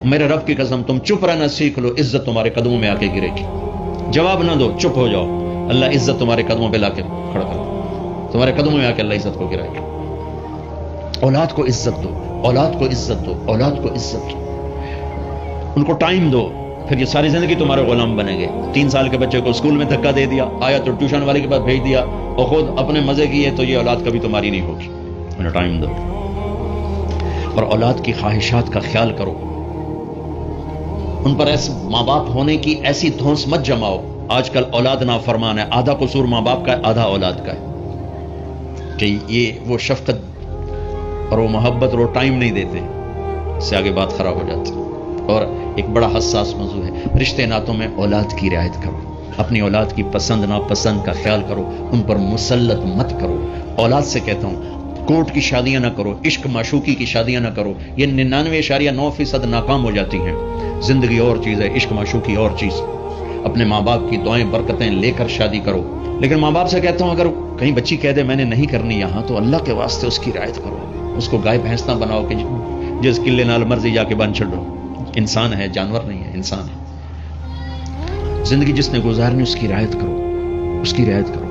میرے رب کی قسم تم چپ رہنا سیکھ لو، عزت تمہارے قدموں میں آ کے گرے گی. جواب نہ دو، چپ ہو جاؤ، اللہ عزت تمہارے قدموں پہ لا کے کھڑا کر دو، تمہارے قدموں میں آ کے اللہ عزت کو گرائے گا. اولاد کو عزت دو، اولاد کو عزت دو، اولاد کو عزت دو، ان کو ٹائم دو، پھر یہ ساری زندگی تمہارے غلام بنیں گے. 3 سال کے بچے کو اسکول میں دھکا دے دیا، آیا تو ٹیوشن والے کے پاس بھیج دیا اور خود اپنے مزے کیے، تو یہ اولاد کبھی تمہاری نہیں ہوگی. انہیں ٹائم دو اور اولاد کی خواہشات کا خیال کرو. ان پر ایسے ماں باپ ہونے کی ایسی دھونس مت جماؤ. آج کل اولاد نافرمان ہے، آدھا قصور ماں باپ کا ہے، آدھا اولاد کا ہے، کہ یہ وہ شفقت اور وہ محبت اور وہ ٹائم نہیں دیتے، اس سے آگے بات خراب ہو جاتی. اور ایک بڑا حساس موضوع ہے، رشتے ناتوں میں اولاد کی رعایت کرو. اپنی اولاد کی پسند ناپسند کا خیال کرو، ان پر مسلط مت کرو. اولاد سے کہتا ہوں کورٹ کی شادیاں نہ کرو، عشق معشوقی کی شادیاں نہ کرو، یہ 99.9% ناکام ہو جاتی ہیں. زندگی اور چیز ہے، عشق معشوقی اور چیز. اپنے ماں باپ کی دعائیں برکتیں لے کر شادی کرو. لیکن ماں باپ سے کہتا ہوں اگر کہیں بچی کہہ دے میں نے نہیں کرنی یہاں، تو اللہ کے واسطے اس کی رعایت کرو. اس کو گائے بھینس نہ بناؤ کہ جس قلے نال مرضی جا کے بن چھڑو. انسان ہے، جانور نہیں ہے، انسان ہے. زندگی جس نے گزارنی اس کی رعایت کرو، اس کی رعایت کرو.